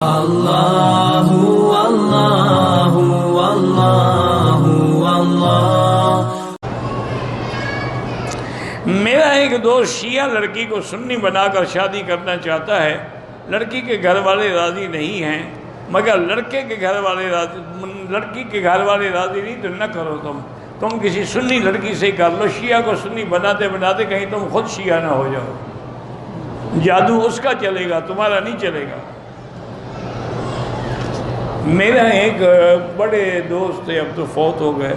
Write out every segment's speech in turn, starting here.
اللہ اللہ اللہ اللہ۔ میرا ایک دوست شیعہ لڑکی کو سنی بنا کر شادی کرنا چاہتا ہے۔ لڑکی کے گھر والے راضی نہیں ہیں، مگر لڑکی کے گھر والے راضی نہیں تو نہ کرو تم کسی سنی لڑکی سے کر لو۔ شیعہ کو سنی بناتے بناتے کہیں تم خود شیعہ نہ ہو جاؤ، جادو اس کا چلے گا، تمہارا نہیں چلے گا۔ میرا ایک بڑے دوست تھے، اب تو فوت ہو گئے،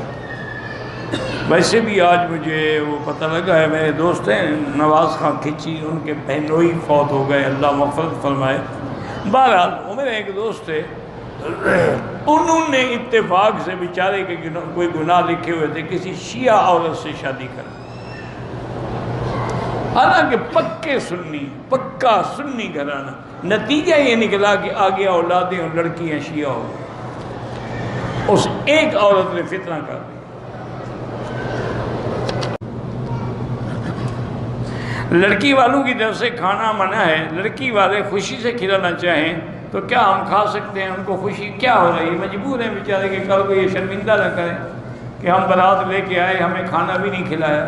ویسے بھی آج مجھے وہ پتہ لگا ہے، میرے دوست ہیں نواز خان کھچی، ان کے بہنوئی فوت ہو گئے، اللہ مغفرت فرمائے۔ بہرحال وہ میرے ایک دوست تھے، انہوں نے اتفاق سے بیچارے کے کوئی گناہ لکھے ہوئے تھے، کسی شیعہ عورت سے شادی کر، حالانکہ پکا سنی گھرانہ۔ نتیجہ یہ نکلا کہ آگے اولادیں اور لڑکیاں شیعہ ہو گئی، اس ایک عورت نے فتنہ کر دیا۔ لڑکی والوں کی طرف سے کھانا منع ہے، لڑکی والے خوشی سے کھلانا چاہیں تو کیا ہم کھا سکتے ہیں؟ ان کو خوشی کیا ہو رہی ہے؟ مجبور ہیں بیچارے کہ کل کو یہ شرمندہ نہ کریں کہ ہم بارات لے کے آئے، ہمیں کھانا بھی نہیں کھلایا۔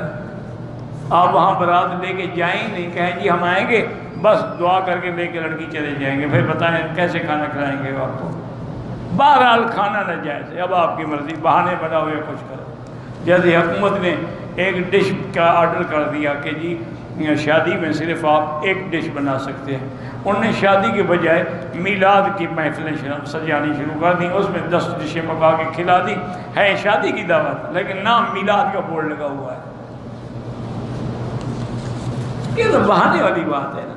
آپ وہاں بارات لے کے جائیں نہیں، کہیں جی ہم آئیں گے، بس دعا کر کے لے کے لڑکی چلے جائیں گے، پھر بتائیں کیسے کھانا کھلائیں گے آپ کو؟ بہرحال کھانا ناجائز ہے، اب آپ کی مرضی، بہانے بناؤ یا کچھ کرو۔ جیسے حکومت نے ایک ڈش کا آرڈر کر دیا کہ جی شادی میں صرف آپ ایک ڈش بنا سکتے ہیں، انہوں نے شادی کے بجائے میلاد کی محفلیں سجانی شروع کر دیں، اس میں 10 ڈشیں پکا کے کھلا دی، ہے شادی کی دعوت لیکن نام میلاد کا بورڈ لگا ہوا ہے۔ یہ تو بہانے والی بات ہے نا۔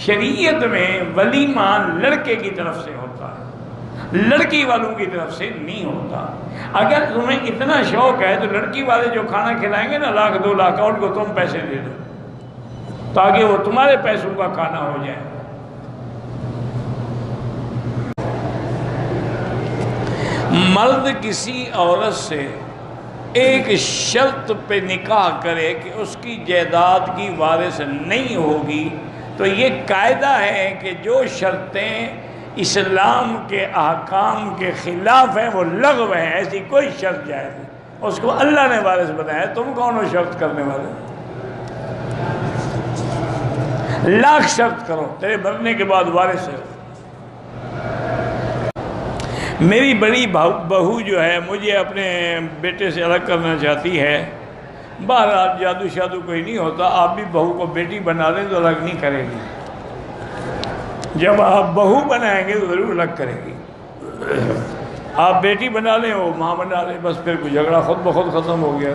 شریعت میں ولیمہ لڑکے کی طرف سے ہوتا ہے، لڑکی والوں کی طرف سے نہیں ہوتا۔ اگر تمہیں اتنا شوق ہے تو لڑکی والے جو کھانا کھلائیں گے نا 1 لاکھ 2 لاکھ، ان کو تم پیسے دے دو تاکہ وہ تمہارے پیسوں کا کھانا ہو جائے۔ مرد کسی عورت سے ایک شرط پہ نکاح کرے کہ اس کی جائیداد کی وارث نہیں ہوگی تو یہ قاعدہ ہے کہ جو شرطیں اسلام کے احکام کے خلاف ہیں وہ لغو ہیں، ایسی کوئی شرط جائز نہیں، اس کو اللہ نے وارث بنایا، تم کون ہو شرط کرنے والے؟ لاکھ شرط کرو، تیرے مرنے کے بعد وارث ہے۔ میری بڑی بہو جو ہے مجھے اپنے بیٹے سے الگ کرنا چاہتی ہے، بہرحال جادو شادو کوئی نہیں ہوتا، آپ بھی بہو کو بیٹی بنا لیں تو الگ نہیں کرے گی، جب آپ بہو بنائیں گے تو ضرور الگ کرے گی۔ آپ بیٹی بنا لیں وہ ماں بنا لیں، بس پھر کوئی جھگڑا خود بخود ختم ہو گیا۔